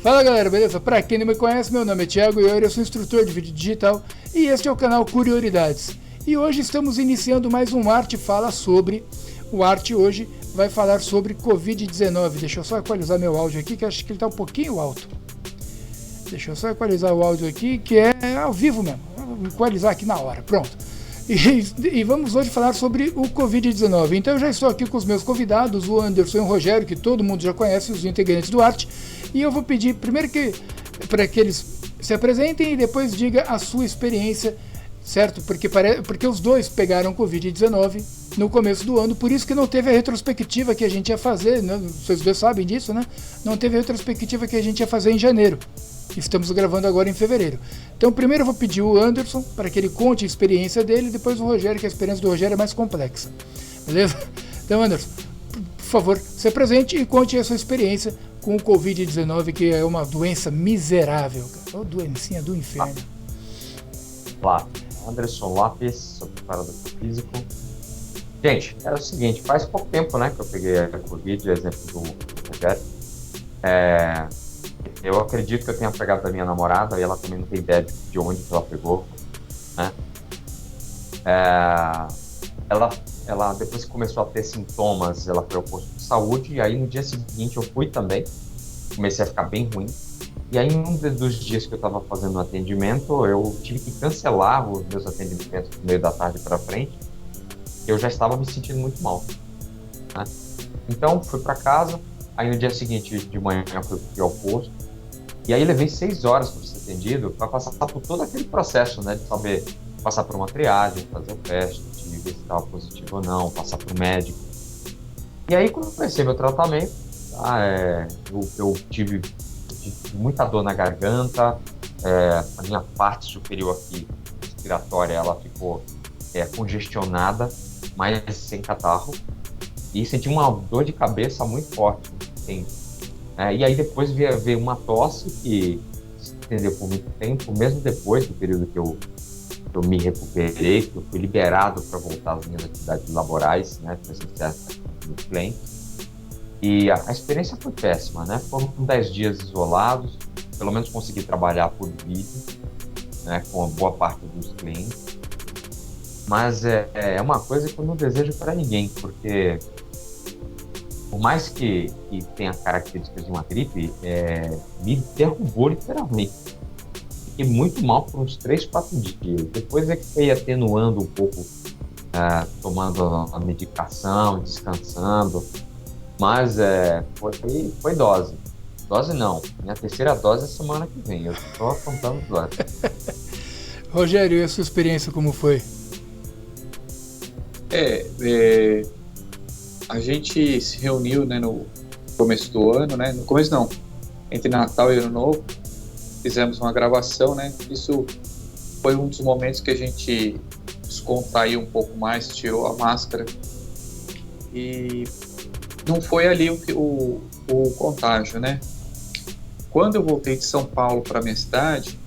Fala galera, beleza? Pra quem não me conhece, meu nome é Thiago Iori, eu sou instrutor de vídeo digital e este é o canal Curiosidades. E hoje estamos iniciando mais um Arte Fala Sobre. O Arte hoje vai falar sobre Covid-19. Deixa eu só equalizar meu áudio aqui, que acho que ele tá um pouquinho alto. Deixa eu só equalizar o áudio aqui, que é ao vivo mesmo. Vou equalizar aqui na hora, pronto. E vamos hoje falar sobre o Covid-19. Então eu já estou aqui com os meus convidados, o Anderson e o Rogério, que todo mundo já conhece, os integrantes do Arte. E eu vou pedir primeiro para que eles se apresentem e depois diga a sua experiência, certo? Porque os dois pegaram Covid-19 no começo do ano, por isso que não teve a retrospectiva que a gente ia fazer, né? Vocês dois sabem disso, né? Não teve a retrospectiva que a gente ia fazer em janeiro. Estamos gravando agora em fevereiro. Então primeiro eu vou pedir o Anderson para que ele conte a experiência dele, e depois o Rogério, que a experiência do Rogério é mais complexa. Beleza? Então, Anderson, por favor, se apresente e conte a sua experiência com o Covid-19, que é uma doença miserável, cara. Ô, doencinha do inferno. Olá, Anderson Lopes, sou preparador físico. Gente, era o seguinte, faz pouco tempo, né, que eu peguei a Covid, exemplo do Rogério. Eu acredito que eu tenha pegado da minha namorada, e ela também não tem ideia de onde que ela pegou, né? Ela, depois que começou a ter sintomas, ela foi ao posto de saúde, e aí no dia seguinte eu fui também, comecei a ficar bem ruim. E aí, um dos dias que eu estava fazendo um atendimento, eu tive que cancelar os meus atendimentos do meio da tarde para frente, eu já estava me sentindo muito mal, né? Então, fui para casa, aí no dia seguinte de manhã eu fui ao posto, e aí levei 6 horas para ser atendido, para passar por todo aquele processo, né, de saber passar por uma triagem, fazer o teste, de ver se estava positivo ou não, passar para o médico. E aí, quando eu comecei meu tratamento, eu tive muita dor na garganta, a minha parte superior aqui, respiratória, ela ficou congestionada, mas sem catarro, e senti uma dor de cabeça muito forte, e aí depois veio uma tosse que se estendeu por muito tempo, mesmo depois do período que eu me recuperei, que eu fui liberado para voltar às minhas atividades laborais, né, presenciais no cliente. E a experiência foi péssima, né? Foram 10 dias isolados, pelo menos consegui trabalhar por vídeo, né, com a boa parte dos clientes. Mas é uma coisa que eu não desejo para ninguém, porque por mais que tenha características de uma gripe, me derrubou literalmente. Fiquei muito mal por uns 3, 4 dias. Depois é que foi atenuando um pouco, tomando a medicação, descansando. Mas foi dose. Dose não. Minha terceira dose é semana que vem. Eu estou apontando dose. Rogério, e a sua experiência como foi? A gente se reuniu, né, no começo do ano, né? No começo não, entre Natal e Ano Novo, fizemos uma gravação, né? Isso foi um dos momentos que a gente descontraiu um pouco mais, tirou a máscara, e não foi ali o contágio, né? Quando eu voltei de São Paulo para minha cidade,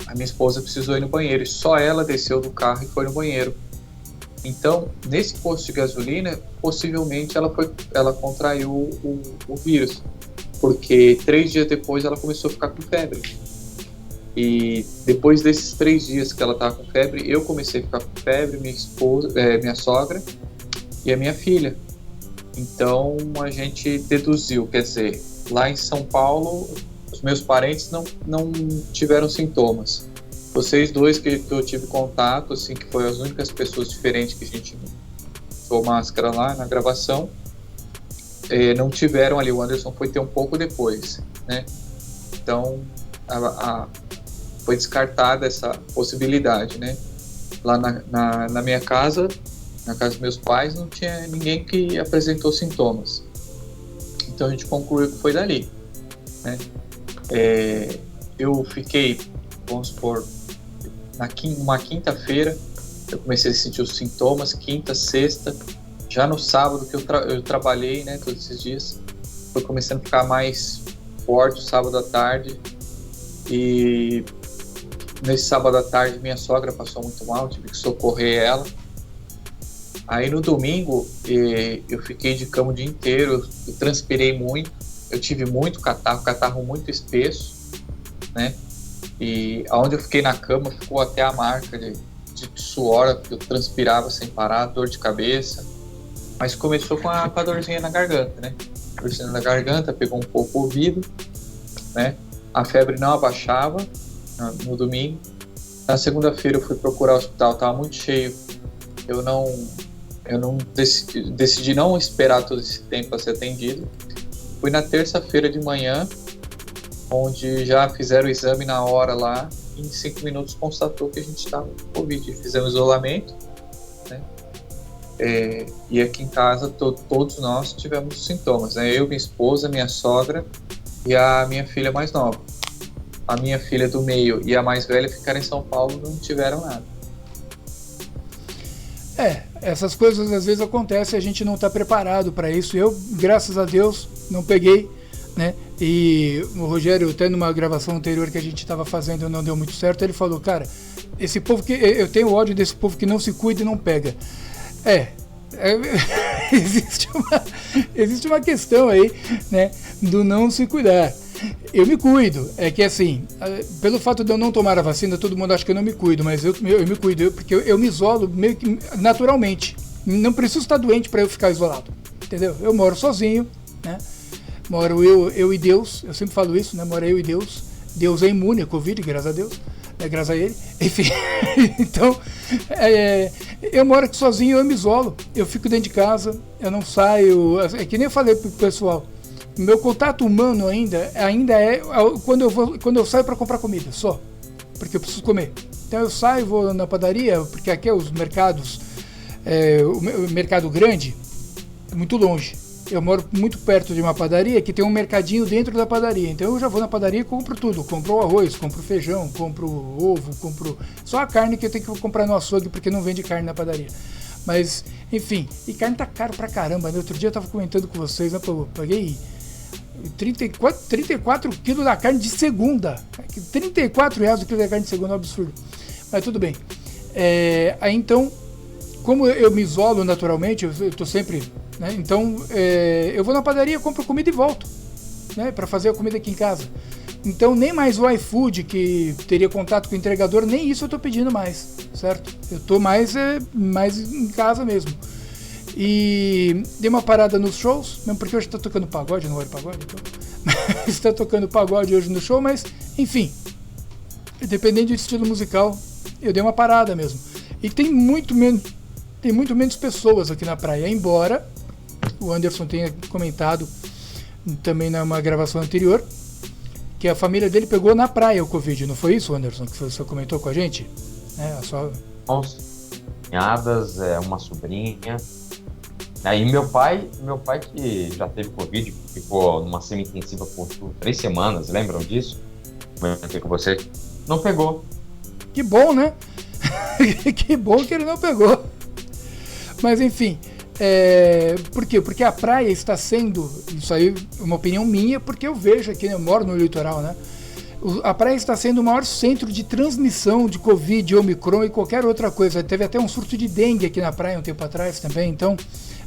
a minha esposa precisou ir no banheiro, e só ela desceu do carro e foi no banheiro. Então, nesse posto de gasolina, possivelmente ela contraiu o vírus, porque 3 dias depois ela começou a ficar com febre. E depois desses 3 dias que ela estava com febre, eu comecei a ficar com febre, minha esposa, minha sogra e a minha filha. Então, a gente deduziu, quer dizer, lá em São Paulo, os meus parentes não tiveram sintomas. Vocês dois que eu tive contato, assim, que foram as únicas pessoas diferentes que a gente usou máscara lá na gravação, não tiveram ali. O Anderson foi ter um pouco depois, né? Então, foi descartada essa possibilidade, né? Lá na minha casa, na casa dos meus pais, não tinha ninguém que apresentou sintomas. Então, a gente concluiu que foi dali, né? Eu fiquei, vamos supor, uma quinta-feira, eu comecei a sentir os sintomas, quinta, sexta, já no sábado que eu trabalhei, né, todos esses dias, foi começando a ficar mais forte o sábado à tarde, e nesse sábado à tarde minha sogra passou muito mal, tive que socorrer ela. Aí no domingo eu fiquei de cama o dia inteiro, eu transpirei muito, eu tive muito catarro muito espesso, né? E aonde eu fiquei na cama ficou até a marca de suor, porque eu transpirava sem parar, dor de cabeça. Mas começou com a dorzinha na garganta, né? Dorzinha na garganta, pegou um pouco o ouvido, né? A febre não abaixava no domingo. Na segunda-feira eu fui procurar o hospital, estava muito cheio. Eu não decidi não esperar todo esse tempo para ser atendido. Fui na terça-feira de manhã, onde já fizeram o exame na hora lá, e em 5 minutos constatou que a gente estava com Covid. Fizemos isolamento, né? E aqui em casa todos nós tivemos sintomas, né? Eu, minha esposa, minha sogra e a minha filha mais nova. A minha filha do meio e a mais velha ficaram em São Paulo, não tiveram nada. Essas coisas às vezes acontecem, a gente não está preparado para isso. Eu, graças a Deus, não peguei, né? E o Rogério, até numa gravação anterior que a gente estava fazendo não deu muito certo, ele falou, cara, esse povo que eu tenho ódio desse povo que não se cuida e não pega. Existe uma questão aí, né, do não se cuidar. Eu me cuido, é que assim, pelo fato de eu não tomar a vacina, todo mundo acha que eu não me cuido, mas eu me cuido, porque eu me isolo meio que naturalmente. Não preciso estar doente para eu ficar isolado, entendeu? Eu moro sozinho, né? Moro eu e Deus, eu sempre falo isso, né? Moro eu e Deus. Deus é imune a Covid, graças a Deus, graças a Ele. Enfim, então, eu moro aqui sozinho, eu me isolo, eu fico dentro de casa, eu não saio. É que nem eu falei pro pessoal. Meu contato humano ainda é quando eu saio para comprar comida, só. Porque eu preciso comer. Então eu saio, vou na padaria, porque aqui é os mercados, o mercado grande é muito longe. Eu moro muito perto de uma padaria que tem um mercadinho dentro da padaria. Então eu já vou na padaria e compro tudo. Compro o arroz, compro feijão, compro ovo, compro só a carne que eu tenho que comprar no açougue porque não vende carne na padaria. Mas, enfim, e carne tá caro pra caramba, né? Outro dia eu tava comentando com vocês, né? Eu paguei 34 quilos da carne de segunda. 34 reais o quilo da carne de segunda, é um absurdo. Mas tudo bem. Aí então, como eu me isolo naturalmente, eu tô sempre, né? Então, eu vou na padaria, compro comida e volto, né? Para fazer a comida aqui em casa. Então, nem mais o iFood, que teria contato com o entregador, nem isso eu tô pedindo mais, certo? Eu tô mais em casa mesmo. E dei uma parada nos shows, mesmo porque hoje tá tocando pagode, não gosto de pagode, então. Está tocando pagode hoje no show, mas enfim, dependendo do estilo musical, eu dei uma parada mesmo. E tem muito menos pessoas aqui na praia, embora o Anderson tenha comentado também numa gravação anterior que a família dele pegou na praia o Covid, não foi isso, Anderson, que você comentou com a gente? A sua... Cunhadas, uma sobrinha. Aí meu pai que já teve Covid, ficou numa semi-intensiva por 3 semanas, lembram disso? Comentei com você, não pegou. Que bom, né? Que bom que ele não pegou. Mas enfim, por quê? Porque a praia está sendo, isso aí é uma opinião minha, porque eu vejo aqui, né, eu moro no litoral, né? A praia está sendo o maior centro de transmissão de Covid, Omicron e qualquer outra coisa. Teve até um surto de dengue aqui na praia um tempo atrás também, então...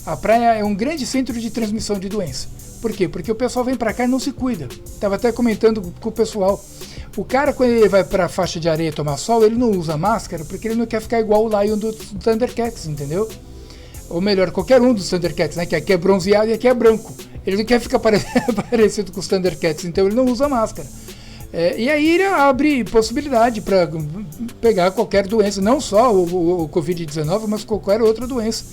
A praia é um grande centro de transmissão de doença. Por quê? Porque o pessoal vem pra cá e não se cuida. Tava até comentando com o pessoal. O cara, quando ele vai pra faixa de areia tomar sol, ele não usa máscara porque ele não quer ficar igual o Lion do Thundercats, entendeu? Ou melhor, qualquer um dos Thundercats, né? Que aqui é bronzeado e aqui é branco. Ele não quer ficar parecido com os Thundercats, então ele não usa máscara. E aí ele abre possibilidade para pegar qualquer doença, não só o Covid-19, mas qualquer outra doença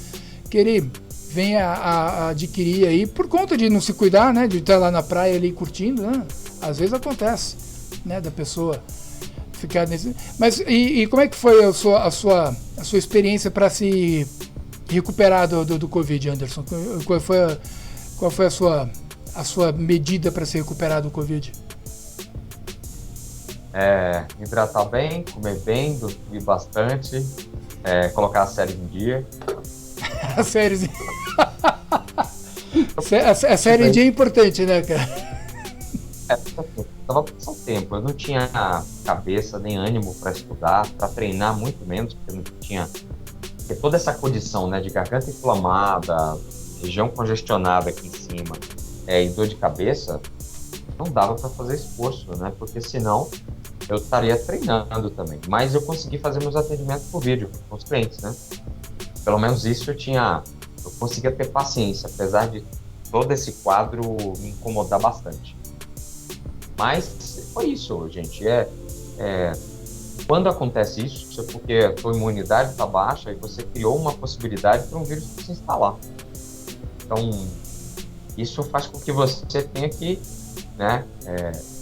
que ele venha a adquirir aí por conta de não se cuidar, né, de estar lá na praia ali curtindo, né? Às vezes acontece, né, da pessoa ficar nesse... Mas e como é que foi a sua experiência para se recuperar do Covid, Anderson? Qual foi a sua medida para se recuperar do Covid? Hidratar bem, comer bem, dormir bastante, colocar as séries em dia. As séries... A série em dia é importante, né, cara? Eu tava passando tempo, eu não tinha cabeça nem ânimo para estudar, para treinar muito menos, porque eu não tinha toda essa condição, né, de garganta inflamada, região congestionada aqui em cima, e dor de cabeça, não dava para fazer esforço, né? Porque senão eu estaria treinando também. Mas eu consegui fazer meus atendimentos por vídeo com os clientes, né? Pelo menos isso eu conseguia ter paciência, apesar de todo esse quadro me incomodar bastante. Mas foi isso, gente. Quando acontece isso é porque a tua imunidade está baixa e você criou uma possibilidade para um vírus se instalar. Então, isso faz com que você tenha que, né,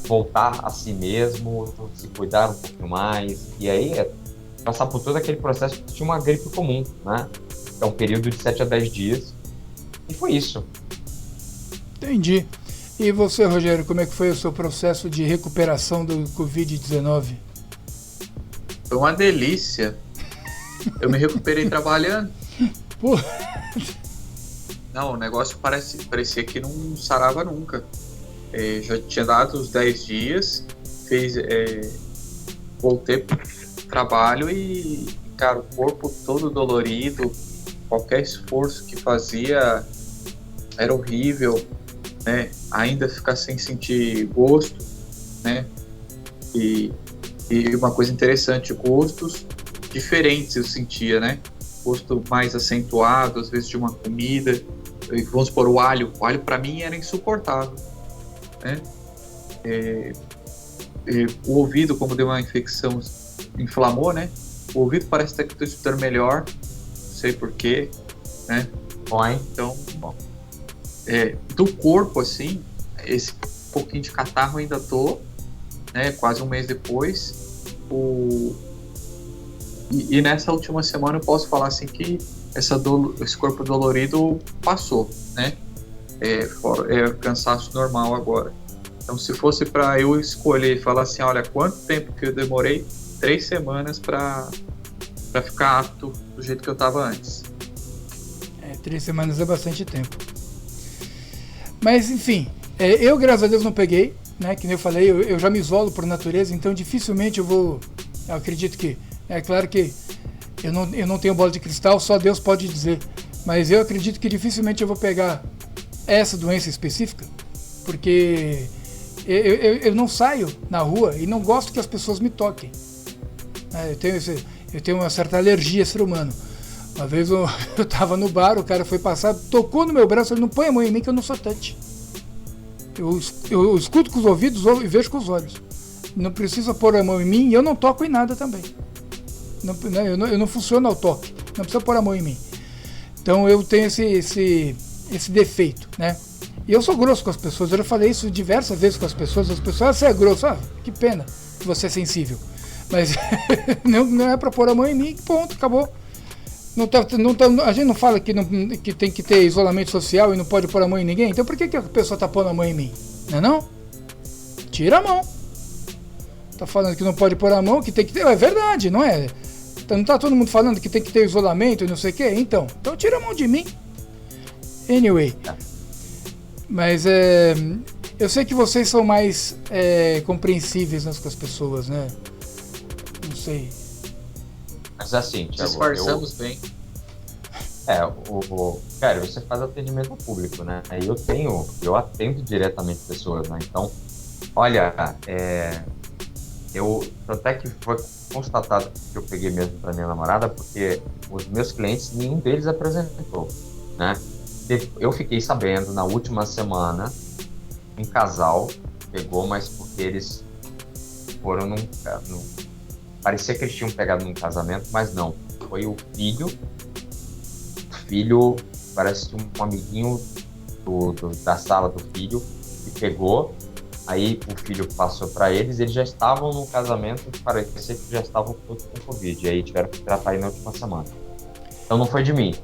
voltar a si mesmo, se cuidar um pouquinho mais, e aí passar por todo aquele processo de uma gripe comum, né? É um período de 7 a 10 dias, e foi isso. Entendi. E você, Rogério, como é que foi o seu processo de recuperação do Covid-19? Foi uma delícia. Eu me recuperei trabalhando. Pô. Não, o negócio parecia que não sarava nunca. Já tinha dado os 10 dias, voltei pro trabalho e, cara, o corpo todo dolorido, qualquer esforço que fazia era horrível, né? Ainda ficar sem sentir gosto, né? E uma coisa interessante, gostos diferentes eu sentia, né? Gosto mais acentuado, às vezes de uma comida. Vamos supor, o alho para mim era insuportável, né? O ouvido, como deu uma infecção, inflamou, né? O ouvido parece até que estou escutando melhor, não sei porquê, né? Então, do corpo, assim, esse pouquinho de catarro ainda tô, né? Quase um mês depois. E nessa última semana eu posso falar assim que esse corpo dolorido passou, né? É cansaço normal agora. Então, se fosse para eu escolher e falar assim, olha, quanto tempo que eu demorei? 3 semanas para ficar apto do jeito que eu estava antes. 3 semanas é bastante tempo. Mas, enfim, eu, graças a Deus, não peguei, né? Que nem eu falei, eu já me isolo por natureza, então dificilmente eu acredito que, é claro que eu não tenho bola de cristal, só Deus pode dizer, mas eu acredito que dificilmente eu vou pegar essa doença específica, porque eu não saio na rua e não gosto que as pessoas me toquem. Eu tenho uma certa alergia a ser humano. Uma vez eu tava no bar, o cara foi passar, tocou no meu braço, ele não põe a mão em mim que eu não sou touch. Eu escuto com os ouvidos e vejo com os olhos. Não precisa pôr a mão em mim e eu não toco em nada também. Eu não funciono ao toque, não precisa pôr a mão em mim. Então eu tenho esse defeito, né? E eu sou grosso com as pessoas, eu já falei isso diversas vezes com as pessoas, você é grosso, que pena que você é sensível. Mas não é pra pôr a mão em mim, ponto, acabou. A gente não fala que tem que ter isolamento social e não pode pôr a mão em ninguém, então por que a pessoa tá pondo a mão em mim? Não? Tira a mão. Tá falando que não pode pôr a mão, que tem que ter, é verdade, não é? Não tá todo mundo falando que tem que ter isolamento e não sei o que? Então tira a mão de mim. Anyway. Mas eu sei que vocês são mais compreensíveis com as pessoas, né? Não sei. Mas assim, Thiago, disfarçamos bem. Cara, você faz atendimento ao público, né? Eu atendo diretamente pessoas, né? Então, olha, até que foi constatado que eu peguei mesmo para minha namorada, porque os meus clientes, nenhum deles apresentou, né? Eu fiquei sabendo na última semana, um casal pegou, mas porque eles foram parecia que eles tinham pegado num casamento, mas não. Foi o filho. O filho parece um amiguinho da sala do filho que pegou. Aí o filho passou para eles já estavam no casamento, parecia que já estavam todos com Covid. E aí tiveram que tratar aí na última semana. Então não foi de mim.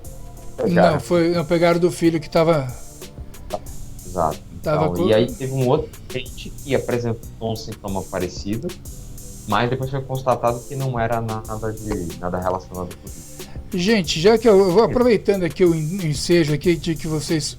Não pegaram do filho que estava. Exato. Então, e aí teve um outro cliente que apresentou um sintoma parecido, mas depois foi constatado que não era nada relacionado com isso. Gente, já que eu vou aproveitando aqui o ensejo aqui de que vocês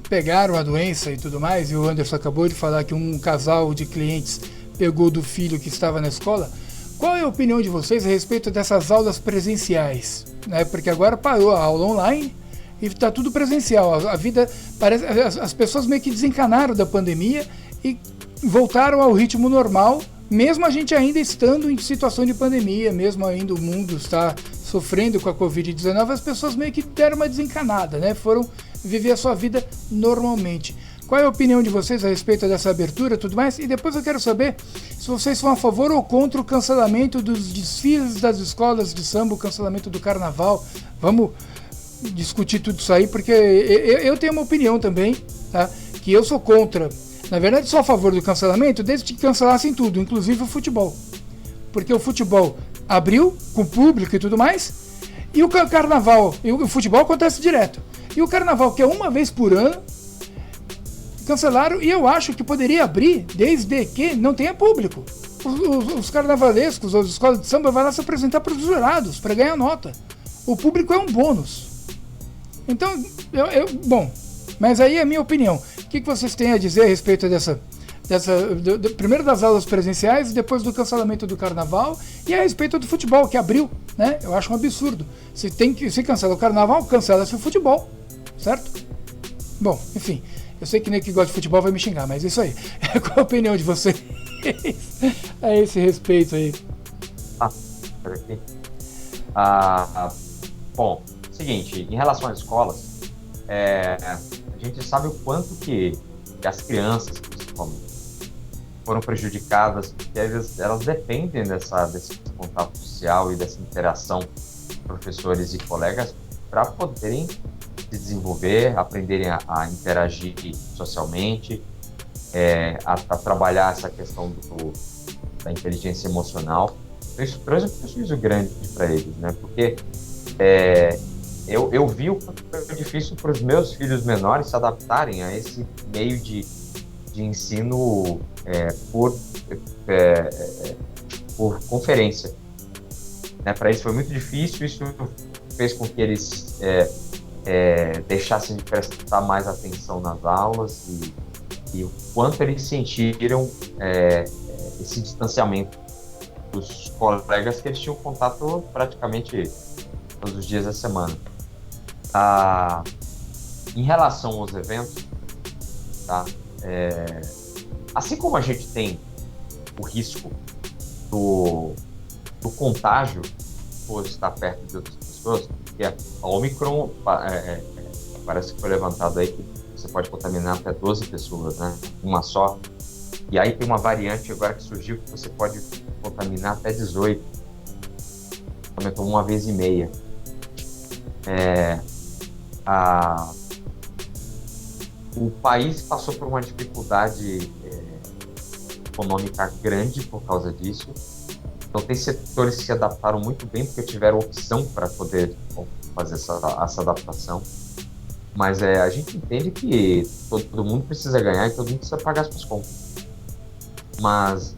pegaram a doença e tudo mais, e o Anderson acabou de falar que um casal de clientes pegou do filho que estava na escola, qual é a opinião de vocês a respeito dessas aulas presenciais? Né? Porque agora parou a aula online, e está tudo presencial. A vida parece, as pessoas meio que desencanaram da pandemia e voltaram ao ritmo normal, mesmo a gente ainda estando em situação de pandemia, mesmo ainda o mundo está sofrendo com a Covid-19, as pessoas meio que deram uma desencanada, né? Foram viver a sua vida normalmente. Qual é a opinião de vocês a respeito dessa abertura e tudo mais? E depois eu quero saber se vocês são a favor ou contra o cancelamento dos desfiles das escolas de samba, o cancelamento do carnaval. Vamos discutir tudo isso aí, porque eu tenho uma opinião também, tá? Que eu sou contra. Na verdade, sou a favor do cancelamento desde que cancelassem tudo, inclusive o futebol. Porque o futebol abriu com o público e tudo mais, e o carnaval, e o futebol acontece direto. E o carnaval, que é uma vez por ano, cancelaram, e eu acho que poderia abrir desde que não tenha público. Os carnavalescos, as escolas de samba vão lá se apresentar para os jurados, para ganhar nota. O público é um bônus. Então, bom, mas aí é a minha opinião. O que vocês têm a dizer a respeito primeiro das aulas presenciais e depois do cancelamento do carnaval e a respeito do futebol, que abriu, né? Eu acho um absurdo. Se cancela o carnaval, cancela-se o futebol, certo? Bom, enfim, eu sei que nem que gosta de futebol vai me xingar, mas é isso aí. Qual a opinião de vocês a esse respeito aí? Bom, seguinte, em relação às escolas, a gente sabe o quanto que as crianças, principalmente, foram prejudicadas, porque elas dependem desse contato social e dessa interação professores e colegas para poderem se desenvolver, aprenderem a interagir socialmente, a trabalhar essa questão da inteligência emocional. Então, isso trouxe um prejuízo grande para eles, né? Porque eu vi o quanto foi difícil para os meus filhos menores se adaptarem a esse meio de ensino por conferência. Né? Para eles foi muito difícil, isso fez com que eles deixassem de prestar mais atenção nas aulas e o quanto eles sentiram esse distanciamento dos colegas que eles tinham contato praticamente todos os dias da semana. Em relação aos eventos, tá? Assim como a gente tem o risco do contágio por estar perto de outras pessoas, porque a Omicron parece que foi levantado aí que você pode contaminar até 12 pessoas, né? Uma só. E aí tem uma variante agora que surgiu que você pode contaminar até 18. Aumentou uma vez e meia. O país passou por uma dificuldade econômica grande por causa disso. Então tem setores que se adaptaram muito bem porque tiveram opção para poder fazer essa adaptação. Mas a gente entende que todo mundo precisa ganhar e todo mundo precisa pagar as suas contas. Mas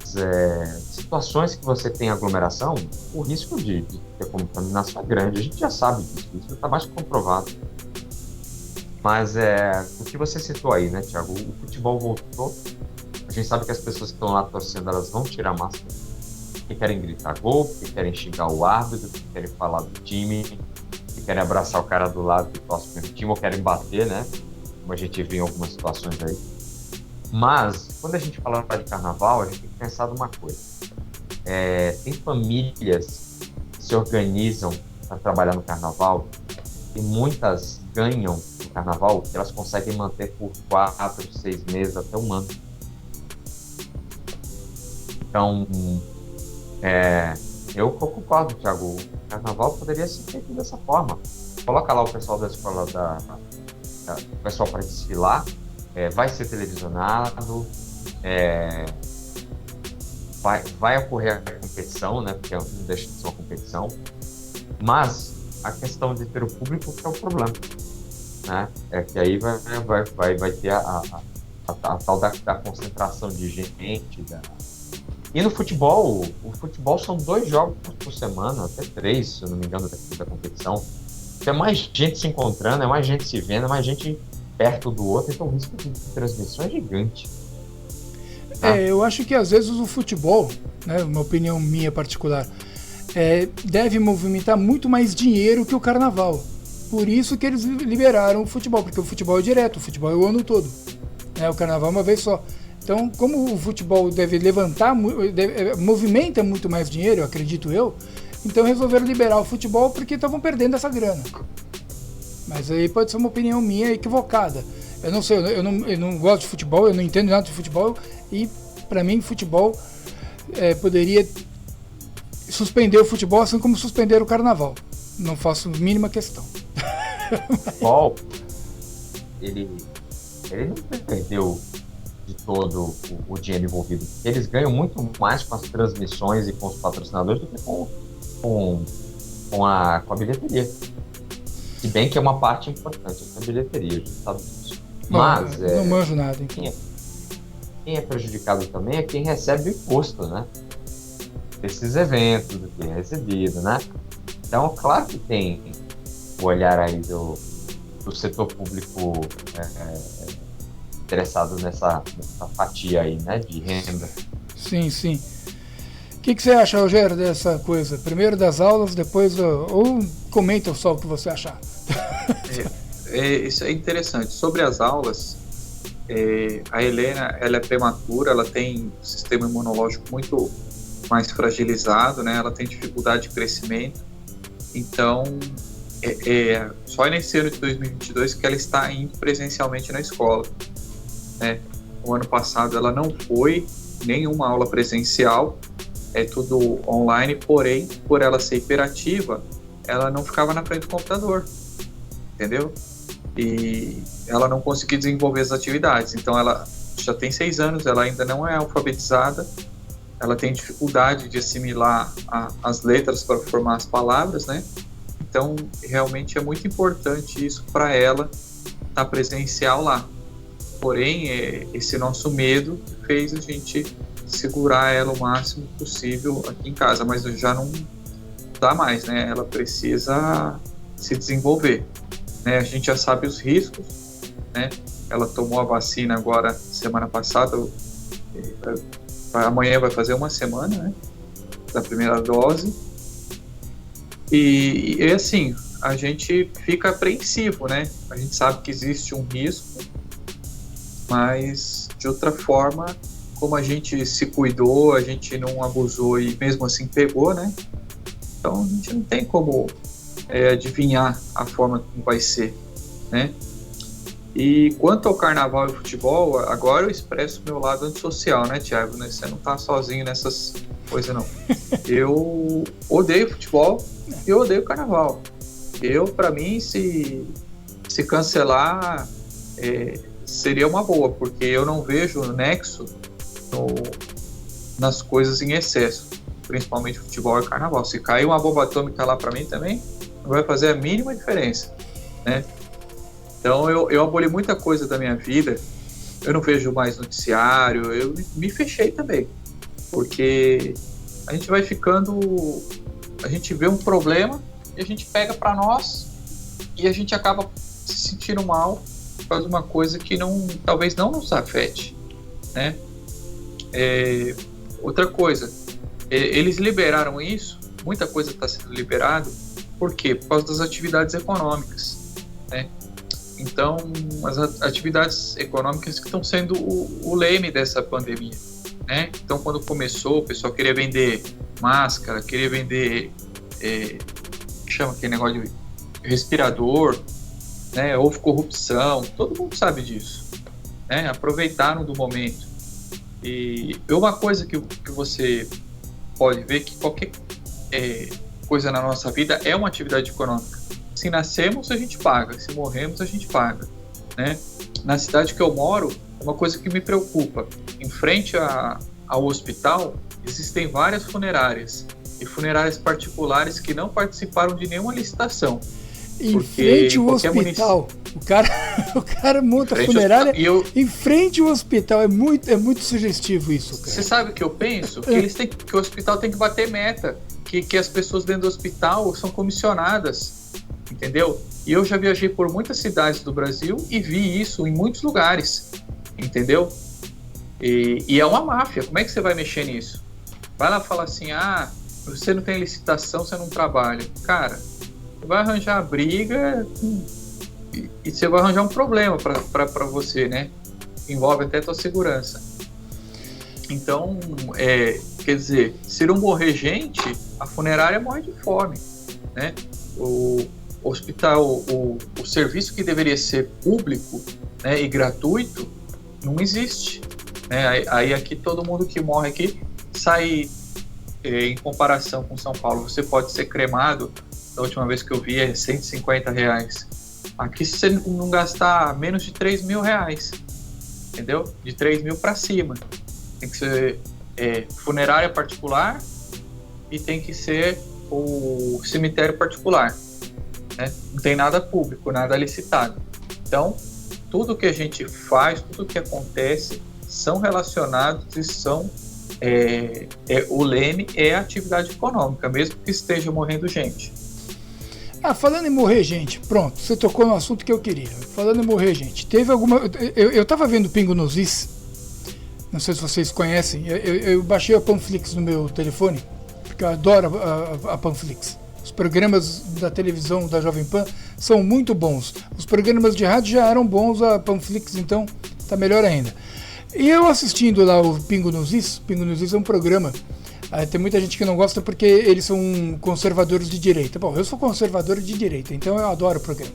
situações que você tem aglomeração, o risco de ter contaminação é grande. A gente já sabe disso, isso está mais que comprovado. Mas o que você citou aí, né, Thiago? O futebol voltou. A gente sabe que as pessoas que estão lá torcendo, elas vão tirar máscara. Que querem gritar gol, que querem xingar o árbitro, que querem falar do time, que querem abraçar o cara do lado que torce pelo time, ou querem bater, né? Como a gente viu em algumas situações aí. Mas, quando a gente fala de carnaval, a gente tem que pensar numa coisa. Tem famílias que se organizam para trabalhar no carnaval e muitas ganham no carnaval que elas conseguem manter por 4, 6 meses, até um ano. Então, eu concordo, Thiago. O carnaval poderia ser feito dessa forma. Coloca lá o pessoal da escola, o pessoal para desfilar. Vai ser televisionado, vai ocorrer a competição, né? Porque não deixa de ser uma competição. Mas a questão de ter o público que é o problema, né? Que aí vai ter a tal da concentração de gente. E no futebol, o futebol são 2 jogos por semana, até 3, se eu não me engano, da competição. É mais gente se encontrando, é mais gente se vendo, é mais gente perto do outro, então o risco de transmissão é gigante. Eu acho que às vezes o futebol, né, uma opinião minha particular, deve movimentar muito mais dinheiro que o carnaval. Por isso que eles liberaram o futebol, porque o futebol é direto, o futebol é o ano todo. O carnaval é uma vez só. Então, como o futebol deve levantar, movimenta muito mais dinheiro, acredito eu, então resolveram liberar o futebol porque estavam perdendo essa grana. Mas aí pode ser uma opinião minha equivocada. Eu não sei, eu não gosto de futebol, eu não entendo nada de futebol, e para mim futebol poderia suspender o futebol assim como suspender o carnaval. Não faço a mínima questão. O futebol, ele não perdeu de todo o dinheiro envolvido. Eles ganham muito mais com as transmissões e com os patrocinadores do que com a bilheteria. Se bem que é uma parte importante da bilheteria, a gente sabe disso. Mas não manjo nada. Então. Quem é prejudicado também é quem recebe o imposto, né? Desses eventos, do que é recebido, né? Então, claro que tem o olhar aí do setor público interessado nessa fatia aí, né, de renda. Sim, sim. O que você acha, Rogério, dessa coisa? Primeiro das aulas, depois... Ou comenta só o que você achar. Isso é interessante. Sobre as aulas, a Helena, ela é prematura, ela tem um sistema imunológico muito mais fragilizado, né? Ela tem dificuldade de crescimento. Então, só nesse ano de 2022 que ela está indo presencialmente na escola, né? O ano passado ela não foi nenhuma aula presencial, é tudo online, porém, por ela ser hiperativa, ela não ficava na frente do computador, entendeu? E ela não conseguia desenvolver as atividades. Então ela já tem 6 anos, ela ainda não é alfabetizada, ela tem dificuldade de assimilar as letras para formar as palavras, né? Então realmente é muito importante isso para ela estar presencial lá. Porém, esse nosso medo fez a gente segurar ela o máximo possível aqui em casa, mas já não dá mais, né? Ela precisa se desenvolver, né? A gente já sabe os riscos, né? Ela tomou a vacina agora semana passada, amanhã vai fazer 1 semana, né? Da primeira dose. E assim, a gente fica apreensivo, né? A gente sabe que existe um risco, mas de outra forma, como a gente se cuidou, a gente não abusou e mesmo assim pegou, né? Então a gente não tem como adivinhar a forma como vai ser, né? E quanto ao carnaval e futebol, agora eu expresso o meu lado antissocial, né, Thiago? Você não tá sozinho nessas coisas, não. Eu odeio futebol e eu odeio carnaval. Para mim, se cancelar, seria uma boa, porque eu não vejo nexo nas coisas em excesso, principalmente futebol e carnaval. Se cair uma bomba atômica lá para mim também, não vai fazer a mínima diferença, né? Então eu aboli muita coisa da minha vida, eu não vejo mais noticiário, eu me fechei também, porque a gente vai ficando, a gente vê um problema e a gente pega para nós e a gente acaba se sentindo mal por causa de uma coisa que talvez não nos afete, né? Outra coisa, eles liberaram isso, muita coisa está sendo liberada, por quê? Por causa das atividades econômicas, né? Então, as atividades econômicas que estão sendo o leme dessa pandemia, né? Então, quando começou, o pessoal queria vender máscara, queria vender, chama aquele negócio de respirador, né? Houve corrupção, todo mundo sabe disso, né? Aproveitaram do momento. E uma coisa que você pode ver que qualquer coisa na nossa vida é uma atividade econômica. Se nascemos, a gente paga. Se morremos, a gente paga, né? Na cidade que eu moro, é uma coisa que me preocupa. Em frente ao hospital, existem várias funerárias. E funerárias particulares que não participaram de nenhuma licitação. Em frente ao hospital. O cara monta a funerária em frente ao hospital. É muito sugestivo isso, cara. Você sabe o que eu penso? Que o hospital tem que bater meta. Que as pessoas dentro do hospital são comissionadas. Entendeu? E eu já viajei por muitas cidades do Brasil e vi isso em muitos lugares, entendeu? E é uma máfia. Como é que você vai mexer nisso? Vai lá falar assim, você não tem licitação, você não trabalha. Cara, Você vai arranjar briga e você vai arranjar um problema para você, né? Envolve até a tua segurança. Então, quer dizer, se não morrer gente, a funerária morre de fome, né? O hospital, o serviço que deveria ser público, né, e gratuito, não existe, né? Aí aqui todo mundo que morre aqui sai, em comparação com São Paulo, você pode ser cremado, da última vez que eu vi é R$150. Aqui se você não gastar menos de R$3.000, entendeu? De 3 mil para cima. Tem que ser funerária particular e tem que ser o cemitério particular, né? Não tem nada público, nada licitado. Então, tudo que a gente faz, tudo que acontece são relacionados e são o leme é a atividade econômica, mesmo que esteja morrendo gente. Falando em morrer gente, pronto, você tocou no assunto que eu queria. Falando em morrer gente, teve alguma... Eu tava vendo Pingo nos Is, não sei se vocês conhecem, eu baixei a Panflix no meu telefone, porque eu adoro a Panflix. Os programas da televisão da Jovem Pan são muito bons. Os programas de rádio já eram bons, a Panflix então tá melhor ainda. E eu assistindo lá o Pingo nos Is é um programa, tem muita gente que não gosta porque eles são conservadores de direita. Bom, eu sou conservador de direita, então eu adoro o programa.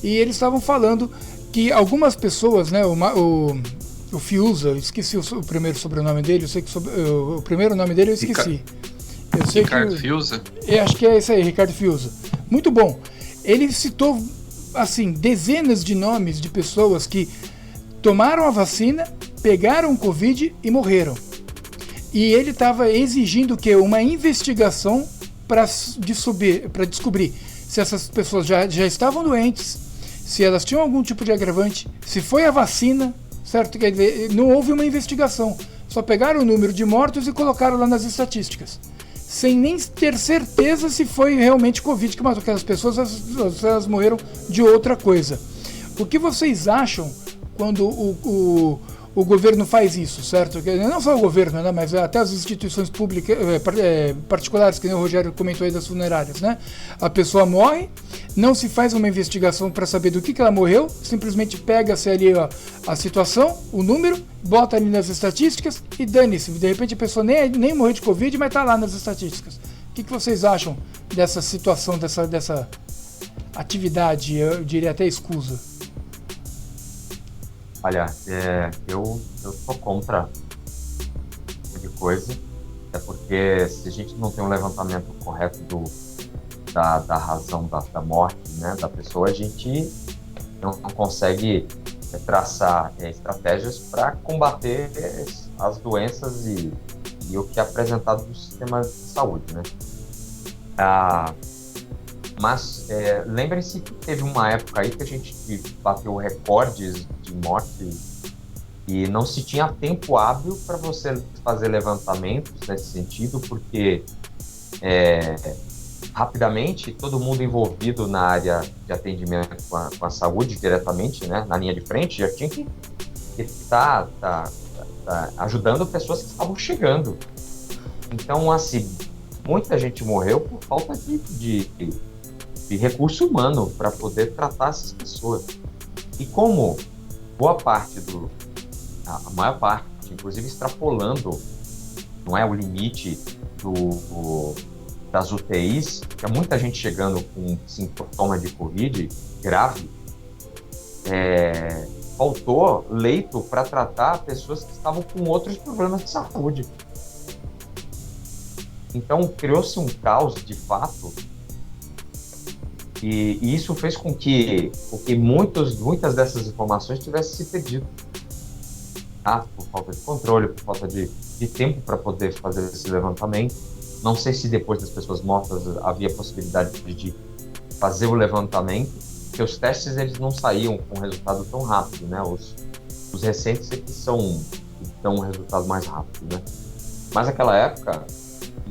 E eles estavam falando que algumas pessoas, né, o Fiuza, eu esqueci o primeiro sobrenome dele, eu sei que o primeiro nome dele eu esqueci. Eu sei Ricardo Fiuza? Acho que é esse aí, Ricardo Fiuza. Muito bom. Ele citou, assim, dezenas de nomes de pessoas que tomaram a vacina, pegaram o Covid e morreram. E ele estava exigindo que uma investigação para descobrir se essas pessoas já estavam doentes, se elas tinham algum tipo de agravante, se foi a vacina, certo? Quer dizer, não houve uma investigação. Só pegaram o número de mortos e colocaram lá nas estatísticas, sem nem ter certeza se foi realmente Covid que matou aquelas pessoas, elas morreram de outra coisa. O que vocês acham quando o governo faz isso, certo? Não só o governo, né, mas até as instituições públicas, particulares, que nem o Rogério comentou aí das funerárias, né? A pessoa morre, não se faz uma investigação para saber do que ela morreu, simplesmente pega-se ali a situação, o número, bota ali nas estatísticas e dane-se. De repente a pessoa nem morreu de Covid, mas está lá nas estatísticas. O que vocês acham dessa situação, dessa atividade, eu diria até escusa? Olha, eu sou contra esse tipo de coisa, até porque se a gente não tem um levantamento correto da razão da morte, né, da pessoa, a gente não consegue traçar estratégias para combater as doenças e o que é apresentado no sistema de saúde, né? Mas lembrem-se que teve uma época aí que a gente bateu recordes de morte e não se tinha tempo hábil para você fazer levantamentos nesse sentido, porque rapidamente todo mundo envolvido na área de atendimento com a saúde diretamente, né, na linha de frente, já tinha que estar ajudando pessoas que estavam chegando. Então, assim, muita gente morreu por falta de recurso humano para poder tratar essas pessoas. E como boa parte a maior parte, inclusive extrapolando, não é o limite das UTIs, tinha muita gente chegando com sintoma de Covid grave, faltou leito para tratar pessoas que estavam com outros problemas de saúde. Então criou-se um caos de fato. E isso fez com que muitas dessas informações tivessem se perdido. Por falta de controle, por falta de tempo para poder fazer esse levantamento. Não sei se depois das pessoas mortas havia possibilidade de fazer o levantamento, porque os testes eles não saíam com resultado tão rápido, né? Os recentes é que dão um resultado mais rápido, né? Mas naquela época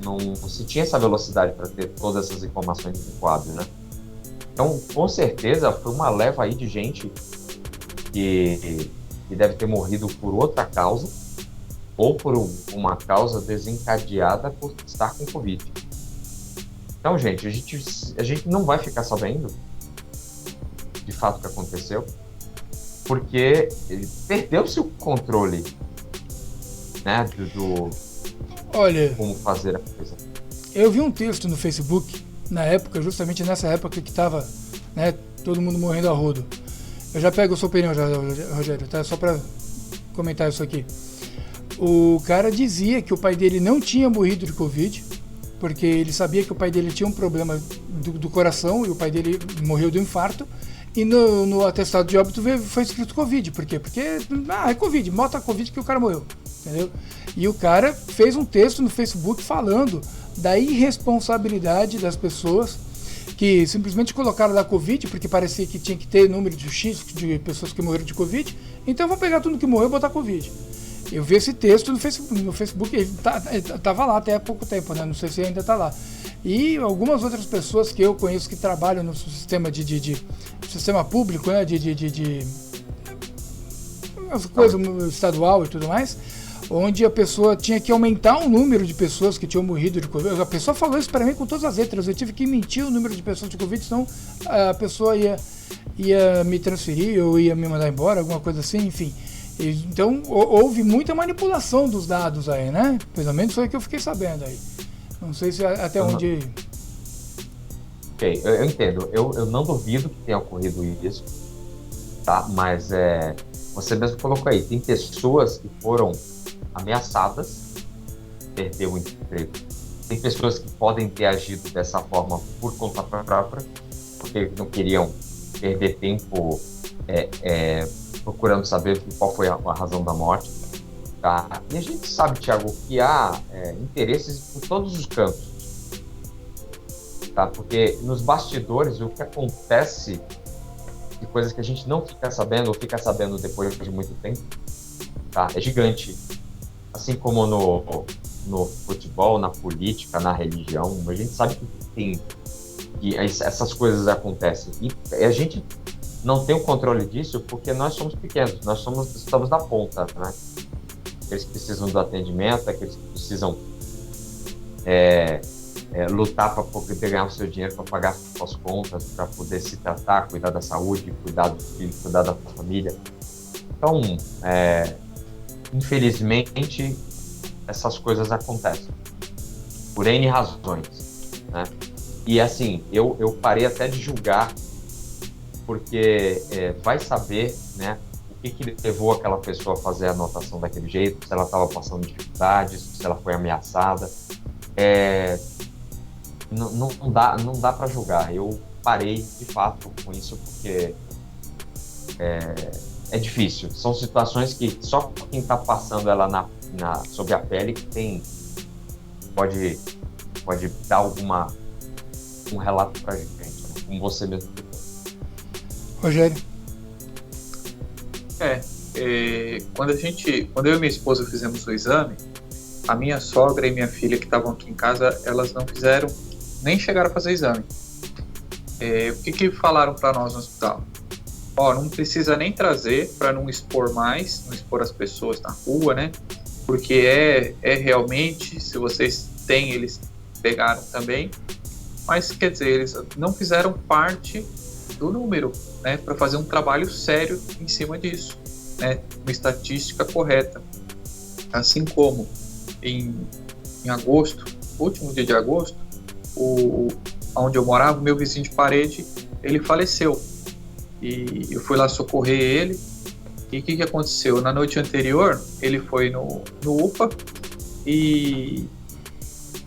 não se tinha essa velocidade para ter todas essas informações no quadro, né? Então, com certeza, foi uma leva aí de gente que deve ter morrido por outra causa ou por uma causa desencadeada por estar com Covid. Então, gente, a gente não vai ficar sabendo de fato o que aconteceu, porque perdeu-se o controle, né, Olha, como fazer a coisa. eu vi um texto no Facebook, na época, justamente nessa época que tava, né, todo mundo morrendo a rodo. Eu já pego a sua opinião, Rogério, tá? Só para comentar isso aqui. O cara dizia que o pai dele não tinha morrido de Covid, porque ele sabia que o pai dele tinha um problema do coração e o pai dele morreu do infarto. E no atestado de óbito foi escrito Covid. Por quê? Porque, é Covid, bota Covid que o cara morreu. Entendeu? E o cara fez um texto no Facebook falando da irresponsabilidade das pessoas que simplesmente colocaram da Covid, porque parecia que tinha que ter número de X de pessoas que morreram de Covid. Então vou pegar tudo que morreu e botar Covid. Eu vi esse texto no Facebook, ele tava lá até há pouco tempo, né? Não sei se ainda está lá. E algumas outras pessoas que eu conheço que trabalham no sistema sistema público, né? Coisa estadual e tudo mais, onde a pessoa tinha que aumentar o número de pessoas que tinham morrido de Covid. A pessoa falou isso para mim com todas as letras. Eu tive que mentir o número de pessoas de Covid, senão a pessoa ia me transferir ou ia me mandar embora, alguma coisa assim, enfim. Então houve muita manipulação dos dados aí, né? Pelo menos foi o que eu fiquei sabendo aí. Não sei se até onde... Ok, eu entendo. Eu não duvido que tenha ocorrido isso, tá? Mas você mesmo colocou aí, tem pessoas que foram ameaçadas, perder o emprego. Tem pessoas que podem ter agido dessa forma por conta própria, porque não queriam perder tempo procurando saber qual foi a razão da morte. Tá? E a gente sabe, Thiago, que há interesses por todos os campos. Tá? Porque nos bastidores, o que acontece de coisas que a gente não fica sabendo, ou fica sabendo depois de muito tempo, tá? É gigante. Assim como no futebol, na política, na religião, a gente sabe que essas coisas acontecem. E a gente não tem o controle disso porque nós somos pequenos, estamos na ponta, né? Aqueles que precisam do atendimento, aqueles que precisam lutar para poder ganhar o seu dinheiro, para pagar suas contas, para poder se tratar, cuidar da saúde, cuidar do filho, cuidar da família. Então, infelizmente, essas coisas acontecem por N razões, né? E assim, eu parei até de julgar, porque vai saber, né, o que levou aquela pessoa a fazer a anotação daquele jeito, se ela estava passando dificuldades, se ela foi ameaçada. Não dá para julgar. Eu parei de fato com isso porque é difícil. São situações que só quem está passando ela sobre a pele que pode dar um relato para a gente, né? Como você mesmo. Rogério? Quando eu e minha esposa fizemos o exame, a minha sogra e minha filha que estavam aqui em casa, elas não quiseram nem chegar a fazer exame. O que falaram para nós no hospital? Não precisa nem trazer para não expor mais, não expor as pessoas na rua, né? Porque realmente, se vocês têm, eles pegaram também. Mas, quer dizer, eles não fizeram parte do número, né? Para fazer um trabalho sério em cima disso, né? Uma estatística correta. Assim como em agosto, último dia de agosto, onde eu morava, meu vizinho de parede, ele faleceu. E eu fui lá socorrer ele. E o que aconteceu? Na noite anterior, ele foi no UPA e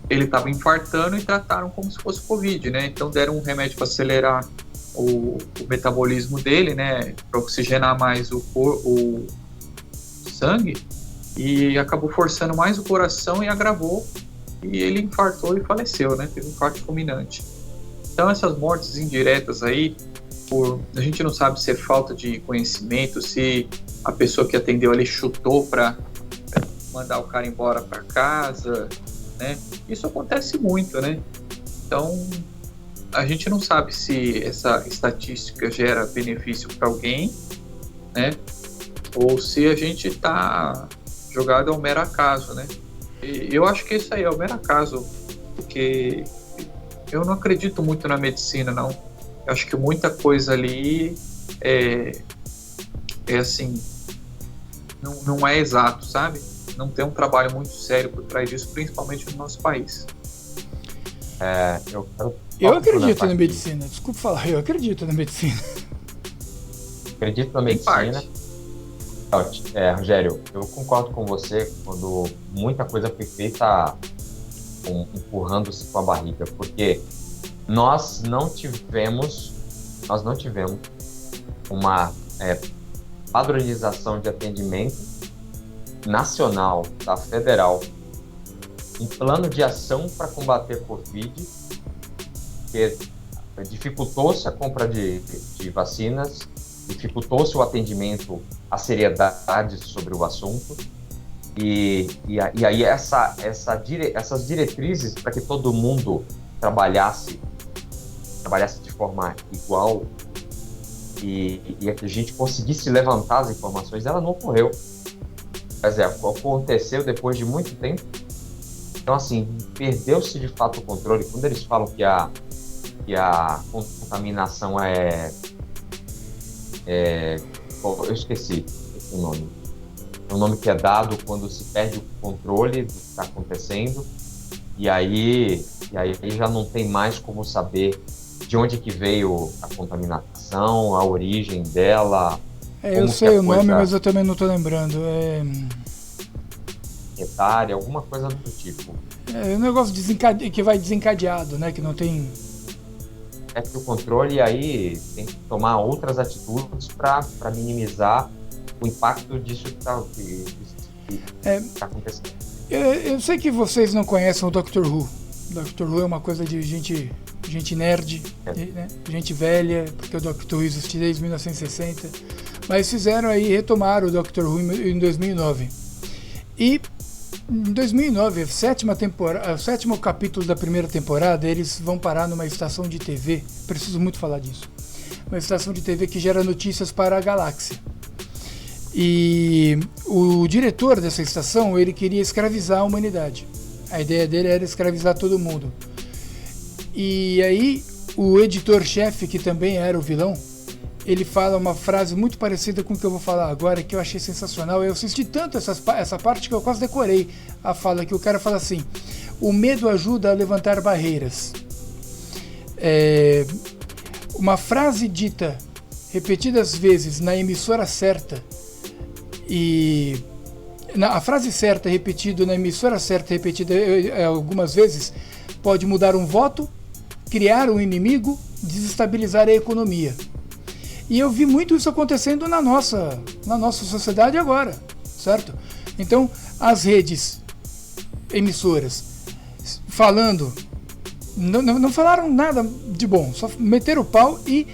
ele estava infartando e trataram como se fosse Covid, né? Então deram um remédio para acelerar o metabolismo dele, né? Para oxigenar mais o sangue, e acabou forçando mais o coração e agravou, e ele infartou e faleceu, né? Teve um infarto fulminante. Então essas mortes indiretas aí, a gente não sabe se é falta de conhecimento, se a pessoa que atendeu ali chutou para mandar o cara embora para casa, né? Isso acontece muito, né? Então a gente não sabe se essa estatística gera benefício para alguém, né? Ou se a gente está jogado ao mero acaso, né? E eu acho que isso aí é o mero acaso, porque eu não acredito muito na medicina, não. Eu acho que muita coisa ali é assim, não é exato, sabe? Não tem um trabalho muito sério por trás disso, principalmente no nosso país. Eu acredito na medicina, desculpa falar, eu acredito na medicina. Acredito na medicina. Rogério, eu concordo com você quando muita coisa foi feita empurrando-se com a barriga, porque nós não tivemos uma padronização de atendimento nacional, da federal, um plano de ação para combater a Covid, que dificultou-se a compra de vacinas, dificultou-se o atendimento, a seriedade sobre o assunto, e aí essas diretrizes para que todo mundo trabalhasse de forma igual e que a gente conseguisse levantar as informações, ela não ocorreu. Quer dizer, aconteceu depois de muito tempo. Então, assim, perdeu-se de fato o controle. Quando eles falam que a contaminação eu esqueci o nome. É um nome que é dado quando se perde o controle do que está acontecendo, e aí já não tem mais como saber de onde que veio a contaminação, a origem dela. Eu sei o nome, mas eu também não estou lembrando. Etária, alguma coisa do tipo. É um negócio que vai desencadeado, né? Que não tem... o controle, e aí tem que tomar outras atitudes para minimizar o impacto disso que está acontecendo. Eu sei que vocês não conhecem o Dr. Who. Dr. Who é uma coisa de gente nerd, né? Gente velha, porque o Dr. Who existe desde 1960. Mas retomaram o Dr. Who em 2009. E em 2009, o sétimo capítulo da primeira temporada, eles vão parar numa estação de TV, preciso muito falar disso, uma estação de TV que gera notícias para a galáxia. E o diretor dessa estação, ele queria escravizar a humanidade. A ideia dele era escravizar todo mundo. E aí, o editor-chefe, que também era o vilão, ele fala uma frase muito parecida com o que eu vou falar agora, que eu achei sensacional. Eu assisti tanto essa parte que eu quase decorei a fala, que o cara fala assim: o medo ajuda a levantar barreiras. Uma frase dita repetidas vezes na emissora certa, a frase certa repetida na emissora certa, repetida algumas vezes, pode mudar um voto, criar um inimigo, desestabilizar a economia. E eu vi muito isso acontecendo na nossa sociedade agora, certo? Então, as redes emissoras falando, não falaram nada de bom, só meteram o pau e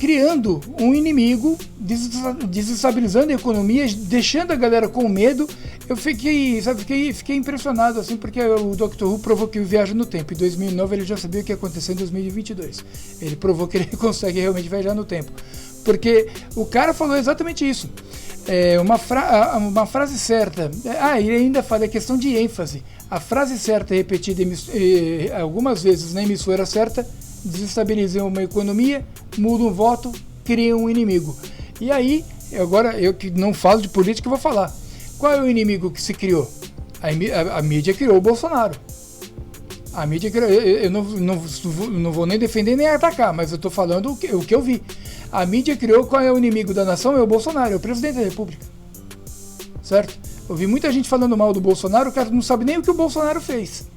criando um inimigo, desestabilizando a economia, deixando a galera com medo. Eu fiquei impressionado, assim, porque o Dr. Who provou que viaja no tempo. Em 2009 ele já sabia o que ia acontecer em 2022. Ele provou que ele consegue realmente viajar no tempo. Porque o cara falou exatamente isso. Uma frase certa. Ele ainda fala a questão de ênfase. A frase certa repetida algumas vezes na emissora certa desestabiliza uma economia, muda um voto, cria um inimigo. E aí, agora eu que não falo de política, vou falar. Qual é o inimigo que se criou? A mídia criou o Bolsonaro. A mídia criou. Eu não vou nem defender nem atacar, mas eu estou falando o que eu vi. A mídia criou. Qual é o inimigo da nação? É o Bolsonaro, é o presidente da República. Certo? Eu vi muita gente falando mal do Bolsonaro, o cara não sabe nem o que o Bolsonaro fez.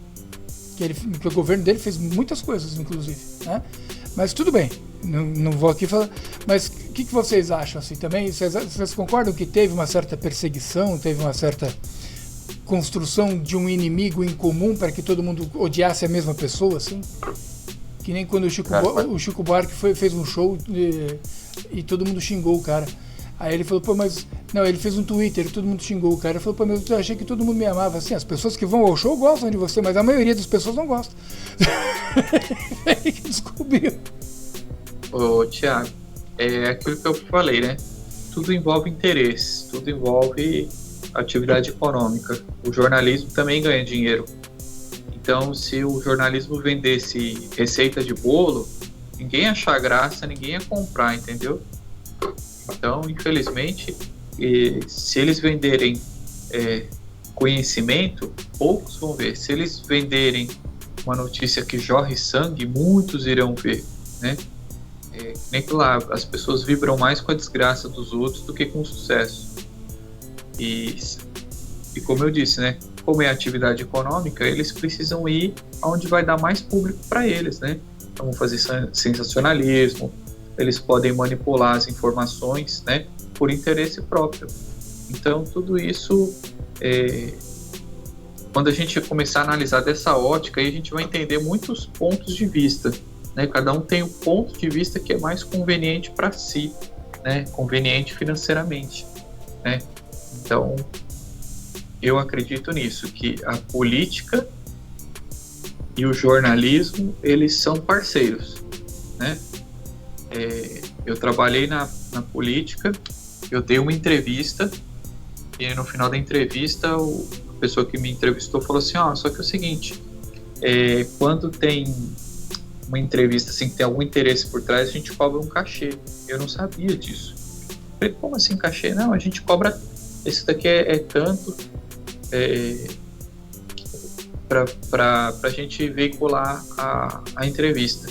Que o governo dele fez muitas coisas, inclusive, né? Mas tudo bem, não vou aqui falar. Mas o que vocês acham assim também? Vocês concordam que teve uma certa perseguição, teve uma certa construção de um inimigo em comum para que todo mundo odiasse a mesma pessoa, assim? Que nem quando o Chico Buarque fez um show e todo mundo xingou o cara. Aí ele falou, mas... Não, ele fez um Twitter e todo mundo xingou o cara. Ele falou, mas eu achei que todo mundo me amava. Assim, as pessoas que vão ao show gostam de você, mas a maioria das pessoas não gosta. Ele que descobriu. Ô, Thiago, é aquilo que eu falei, né? Tudo envolve interesse, tudo envolve atividade econômica. O jornalismo também ganha dinheiro. Então, se o jornalismo vendesse receita de bolo, ninguém ia achar graça, ninguém ia comprar, entendeu? Então, infelizmente, se eles venderem conhecimento, poucos vão ver. Se eles venderem uma notícia que jorre sangue, muitos irão ver, né? Nem que lá, as pessoas vibram mais com a desgraça dos outros do que com o sucesso. E como eu disse, né? Como é atividade econômica, eles precisam ir aonde vai dar mais público para eles, né? Então, vão fazer sensacionalismo, eles podem manipular as informações, né? Por interesse próprio. Então, tudo isso, quando a gente começar a analisar dessa ótica, aí a gente vai entender muitos pontos de vista, né? Cada um tem um ponto de vista que é mais conveniente para si, né? Conveniente financeiramente, né? Então, eu acredito nisso, que a política e o jornalismo, eles são parceiros, né? Eu trabalhei na política, eu dei uma entrevista, e no final da entrevista, a pessoa que me entrevistou falou assim, só que é o seguinte, quando tem uma entrevista assim, que tem algum interesse por trás, a gente cobra um cachê. Eu não sabia disso. Eu falei, como assim cachê? Não, a gente cobra, esse daqui é tanto, para a gente veicular a entrevista.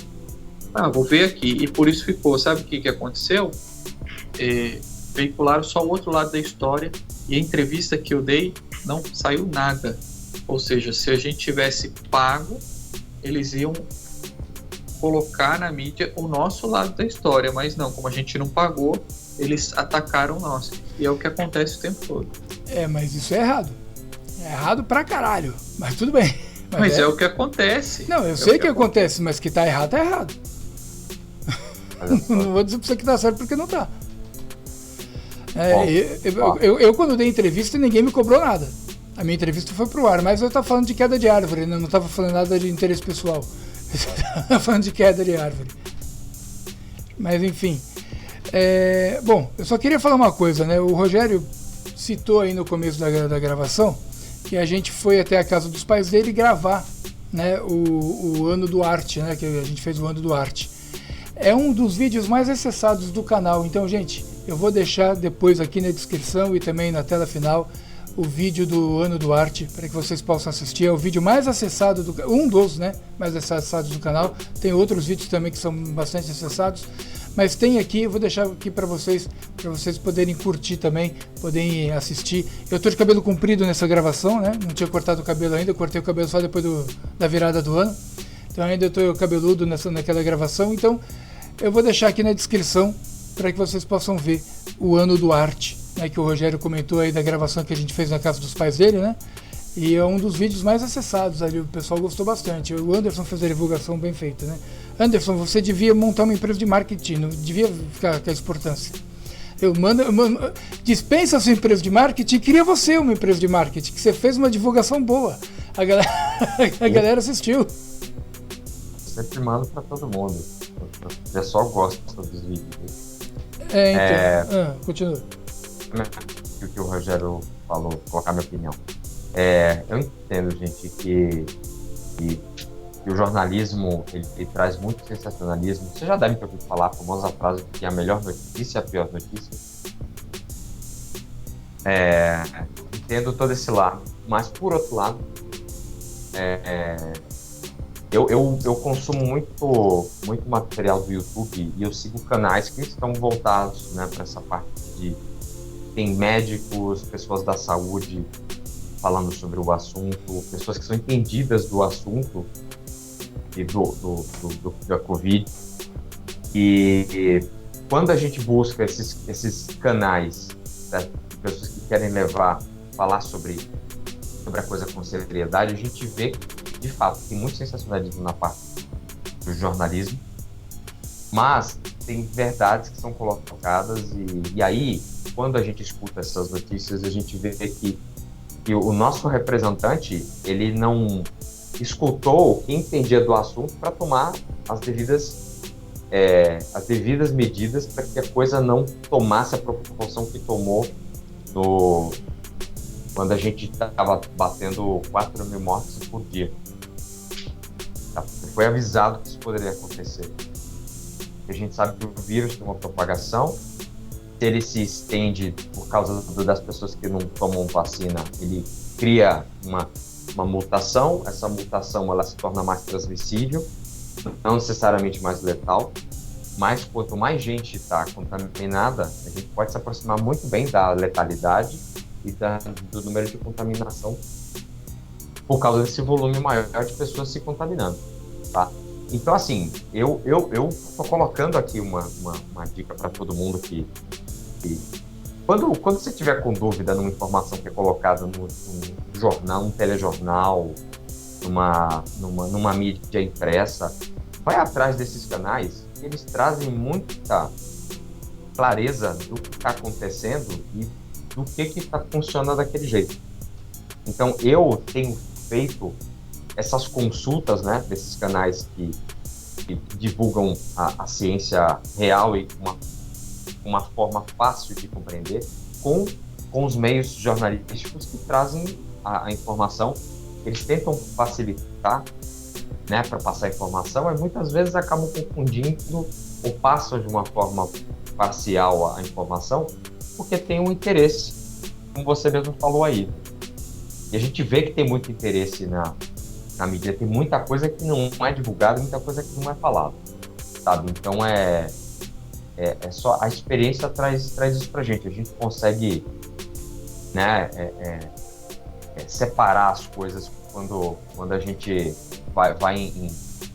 Vou ver aqui. E por isso ficou. Sabe o que aconteceu? Veicularam só o outro lado da história e a entrevista que eu dei não saiu nada. Ou seja, se a gente tivesse pago, eles iam colocar na mídia o nosso lado da história, mas não, como a gente não pagou, eles atacaram o nosso. E é o que acontece o tempo todo. Mas isso é errado. É errado pra caralho. Mas tudo bem. Mas é o que acontece. Não, eu sei que acontece, mas que tá errado, tá errado. Não vou dizer pra você que tá certo porque não tá. Eu quando dei entrevista, ninguém me cobrou nada. A minha entrevista foi pro ar, mas eu tava falando de queda de árvore, né? Não tava falando nada de interesse pessoal. Eu tava falando de queda de árvore. Mas enfim. Bom, eu só queria falar uma coisa, né? O Rogério citou aí no começo da gravação que a gente foi até a casa dos pais dele gravar, né, o Ano do Arte, né? Que a gente fez o Ano do Arte. É um dos vídeos mais acessados do canal. Então, gente, eu vou deixar depois aqui na descrição e também na tela final o vídeo do Ano do Arte para que vocês possam assistir. É o vídeo mais acessado, um dos, né, mais acessados do canal. Tem outros vídeos também que são bastante acessados, mas tem aqui, eu vou deixar aqui para vocês poderem curtir também, poderem assistir. Eu tô de cabelo comprido nessa gravação, né? Não tinha cortado o cabelo ainda, eu cortei o cabelo só depois da virada do ano. Então ainda eu tô cabeludo naquela gravação, então eu vou deixar aqui na descrição para que vocês possam ver o Ano do Arte, né, que o Rogério comentou aí da gravação que a gente fez na casa dos pais dele, né? E é um dos vídeos mais acessados ali, o pessoal gostou bastante. O Anderson fez a divulgação bem feita, né? Anderson, você devia montar uma empresa de marketing, não devia ficar com a exportância. Dispensa a sua empresa de marketing e cria você uma empresa de marketing, que você fez uma divulgação boa. A galera assistiu. Sempre mando pra todo mundo. O pessoal gosta dos vídeos. Continua. O que o Rogério falou, colocar minha opinião. Eu entendo, gente, que o jornalismo ele traz muito sensacionalismo. Você já deve ter ouvido falar a famosa frase de que a melhor notícia é a pior notícia. Entendo todo esse lado, mas por outro lado, eu consumo muito material do YouTube e eu sigo canais que estão voltados, né, para essa parte de... Tem médicos, pessoas da saúde falando sobre o assunto, pessoas que são entendidas do assunto e da Covid. E quando a gente busca esses canais, né, de pessoas que querem falar sobre a coisa com seriedade, a gente vê que, de fato, tem muito sensacionalismo na parte do jornalismo, mas tem verdades que são colocadas e aí, quando a gente escuta essas notícias, a gente vê que o nosso representante, ele não escutou quem entendia do assunto para tomar as devidas medidas para que a coisa não tomasse a proporção que tomou quando a gente estava batendo 4.000 mortes por dia. foi avisado que isso poderia acontecer. A gente sabe que o vírus tem uma propagação, se ele se estende por causa das pessoas que não tomam vacina, ele cria uma mutação, essa mutação ela se torna mais transmissível, não necessariamente mais letal, mas quanto mais gente está contaminada, a gente pode se aproximar muito bem da letalidade e do número de contaminação por causa desse volume maior de pessoas se contaminando, tá? Então, assim, eu tô colocando aqui uma dica para todo mundo que quando você tiver com dúvida numa informação que é colocada num jornal, num telejornal, numa mídia impressa, vai atrás desses canais, eles trazem muita clareza do que está acontecendo e do que está funcionando daquele jeito. Então, eu tenho feito essas consultas, né, desses canais que divulgam a ciência real e uma forma fácil de compreender, com os meios jornalísticos que trazem a informação. Eles tentam facilitar, né, para passar a informação, mas muitas vezes acabam confundindo ou passam de uma forma parcial a informação, porque tem um interesse, como você mesmo falou aí. E a gente vê que tem muito interesse na mídia, tem muita coisa que não é divulgada, muita coisa que não é falada, sabe? Então é só a experiência traz isso pra gente. A gente consegue, né, separar as coisas quando a gente vai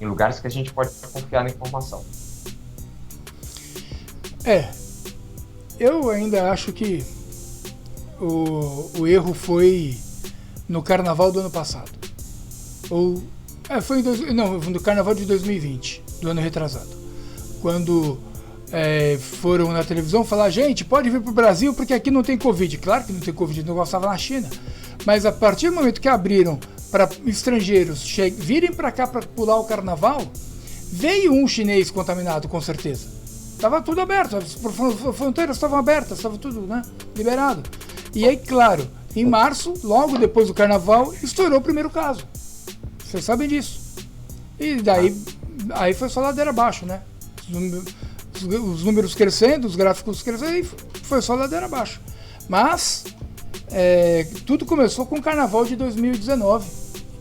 em lugares que a gente pode confiar na informação. Eu ainda acho que o erro foi no carnaval do ano passado. Foi no carnaval de 2020, do ano retrasado. Quando foram na televisão falar, gente, pode vir pro Brasil porque aqui não tem Covid. Claro que não tem Covid, o negócio estava na China. Mas a partir do momento que abriram para estrangeiros virem para cá para pular o carnaval, veio um chinês contaminado, com certeza. Estava tudo aberto, as fronteiras estavam abertas, estava tudo, né, liberado. E aí, claro, em março, logo depois do carnaval, estourou o primeiro caso. Vocês sabem disso. E daí aí foi só ladeira abaixo, né? Os números crescendo, os gráficos crescendo, e foi só ladeira abaixo. Mas tudo começou com o carnaval de 2019,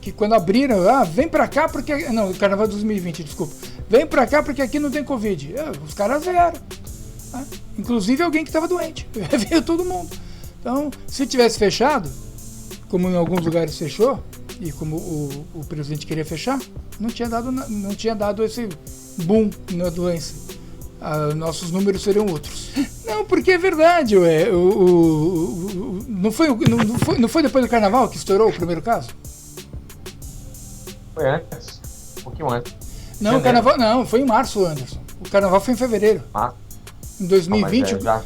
que quando abriram, vem pra cá porque... Não, carnaval de 2020, desculpa. Vem pra cá porque aqui não tem Covid. Os caras vieram. Né? Inclusive alguém que estava doente. Veio todo mundo. Então, se tivesse fechado, como em alguns lugares fechou, e como o presidente queria fechar, não tinha dado esse boom na doença. Nossos números seriam outros. Não, porque é verdade, não foi depois do carnaval que estourou o primeiro caso? Foi antes, um pouquinho antes. Não, o carnaval não, foi em março, Anderson. O carnaval foi em fevereiro. Em 2020. Já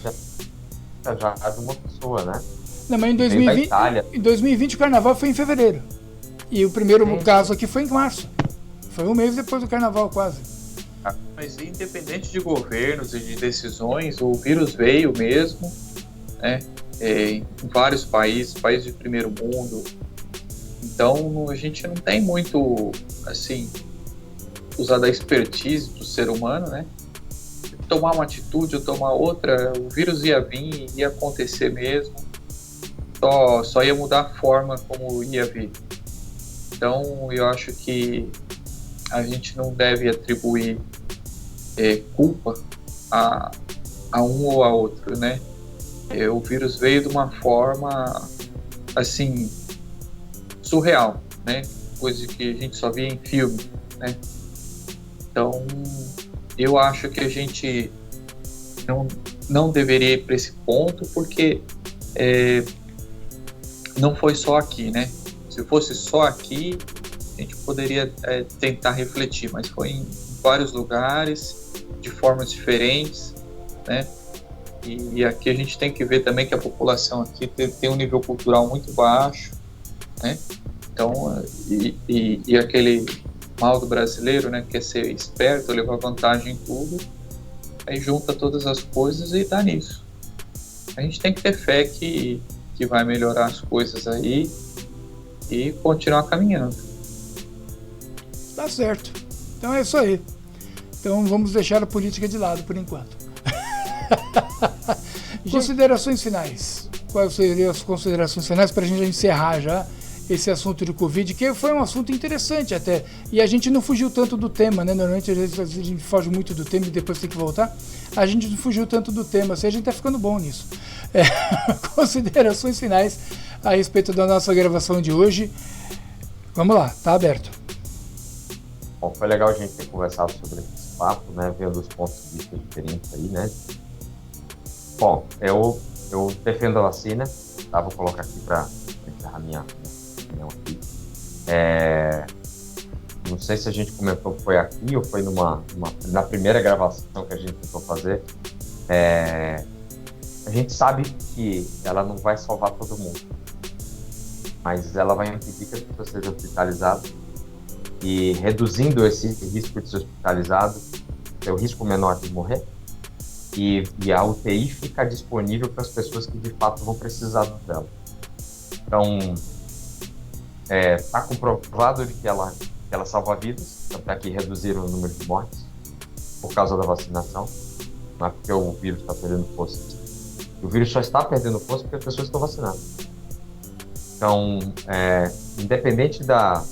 de uma pessoa, né? Não, mas em 2020 o carnaval foi em fevereiro. E o primeiro caso aqui foi em março. Foi um mês depois do carnaval, quase. Mas independente de governos e de decisões, o vírus veio mesmo, né? Em vários países de primeiro mundo. Então a gente não tem muito, assim, usar da expertise do ser humano, né? Tomar uma atitude ou tomar outra, o vírus ia vir, ia acontecer mesmo. Só ia mudar a forma como ia vir. Então eu acho que a gente não deve atribuir culpa a um ou a outro, né? O vírus veio de uma forma, assim, surreal, né? Coisa que a gente só via em filme, né? Então, eu acho que a gente não deveria ir para esse ponto, porque não foi só aqui, né? Se fosse só aqui, a gente poderia tentar refletir, mas foi em vários lugares, de formas diferentes, né? E aqui a gente tem que ver também que a população aqui tem um nível cultural muito baixo, né? Então, e aquele mal do brasileiro, né, que é ser esperto, levar vantagem em tudo, aí junta todas as coisas e dá nisso. A gente tem que ter fé que vai melhorar as coisas aí e continuar caminhando. Tá certo. Então é isso aí. Então vamos deixar a política de lado por enquanto. Considerações finais. Quais seriam as considerações finais para a gente encerrar já esse assunto de Covid, que foi um assunto interessante até. E a gente não fugiu tanto do tema, né? Normalmente a gente foge muito do tema e depois tem que voltar. A gente não fugiu tanto do tema, assim, a gente tá ficando bom nisso. Considerações finais a respeito da nossa gravação de hoje. Vamos lá, tá aberto. Bom, foi legal a gente ter conversado sobre esse papo, né? Vendo os pontos de vista diferentes aí, né? Bom, eu defendo a vacina, tá? Vou colocar aqui para encerrar minha opinião aqui. Não sei se a gente comentou que foi aqui ou foi na primeira gravação que a gente tentou fazer. A gente sabe que ela não vai salvar todo mundo, mas ela vai impedir que as pessoas sejam hospitalizadas, e reduzindo esse risco de ser hospitalizado, é o risco menor de morrer, e a UTI fica disponível para as pessoas que de fato vão precisar dela. Então, está comprovado de que ela salva vidas, tanto é que reduziram o número de mortes por causa da vacinação, não é porque o vírus está perdendo força. O vírus só está perdendo força porque as pessoas estão vacinadas. Então, independente da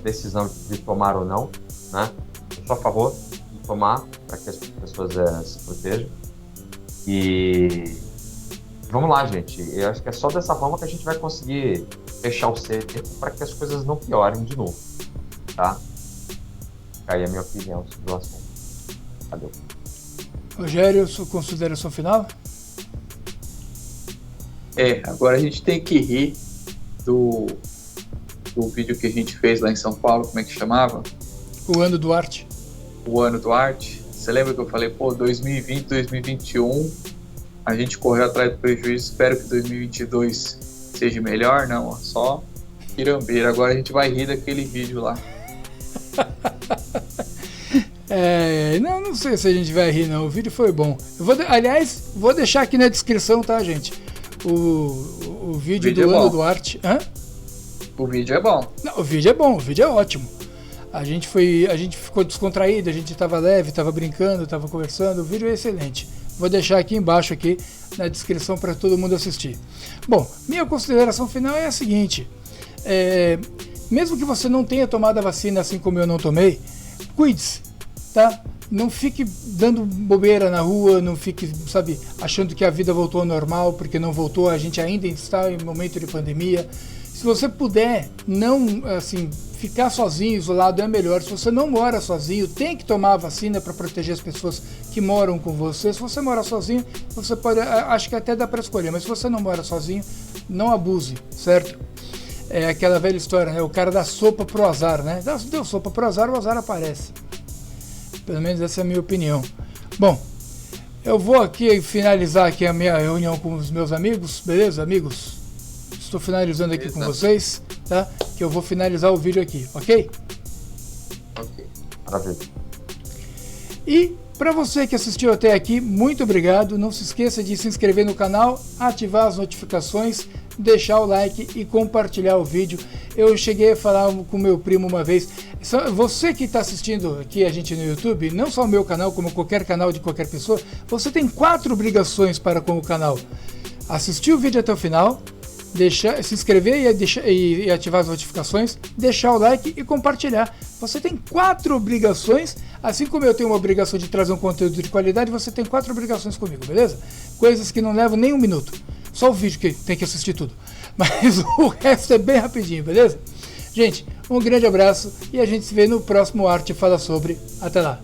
decisão de tomar ou não, né, eu sou a favor de tomar para que as pessoas se protejam. E vamos lá, gente. Eu acho que é só dessa forma que a gente vai conseguir fechar o cerco para que as coisas não piorem de novo, tá? Aí a minha opinião sobre o assunto. Valeu. Rogério, sua consideração final? Agora a gente tem que rir do vídeo que a gente fez lá em São Paulo, como é que chamava? O Ano do Arte. O Ano do Arte. Você lembra que eu falei, 2020, 2021, a gente correu atrás do prejuízo, espero que 2022 seja melhor? Não, só pirambeira. Agora a gente vai rir daquele vídeo lá. Não sei se a gente vai rir não, o vídeo foi bom. Aliás, vou deixar aqui na descrição, tá, gente? O vídeo do Ano do Arte. Hã? O vídeo é bom. Não, o vídeo é bom, o vídeo é ótimo. A gente ficou descontraído, a gente tava leve, tava brincando, tava conversando, o vídeo é excelente. Vou deixar aqui embaixo aqui na descrição para todo mundo assistir. Bom, minha consideração final é a seguinte: mesmo que você não tenha tomado a vacina assim como eu não tomei, cuide-se, tá? Não fique dando bobeira na rua, não fique, achando que a vida voltou ao normal, porque não voltou, a gente ainda está em momento de pandemia. Se você puder não, ficar sozinho, isolado, é melhor. Se você não mora sozinho, tem que tomar a vacina para proteger as pessoas que moram com você. Se você mora sozinho, você pode, acho que até dá para escolher, mas se você não mora sozinho, não abuse, certo? É aquela velha história, né? O cara dá sopa pro azar, né? Deu sopa pro azar, o azar aparece. Pelo menos essa é a minha opinião. Bom, eu vou aqui finalizar aqui a minha reunião com os meus amigos, beleza, amigos? Estou finalizando aqui com vocês, tá? Que eu vou finalizar o vídeo aqui, ok? Ok. Maravilha. E para você que assistiu até aqui, muito obrigado. Não se esqueça de se inscrever no canal, ativar as notificações, deixar o like e compartilhar o vídeo. Eu cheguei a falar com meu primo uma vez. Você que está assistindo aqui a gente no YouTube, não só o meu canal, como qualquer canal de qualquer pessoa, você tem 4 obrigações para com o canal: assistir o vídeo até o final, se inscrever e ativar as notificações, deixar o like e compartilhar. Você tem 4 obrigações, assim como eu tenho uma obrigação de trazer um conteúdo de qualidade, você tem 4 obrigações comigo, beleza? Coisas que não levam nem um minuto, só o vídeo que tem que assistir tudo, mas o resto é bem rapidinho, beleza? Gente, um grande abraço e a gente se vê no próximo Arte Fala Sobre. Até lá!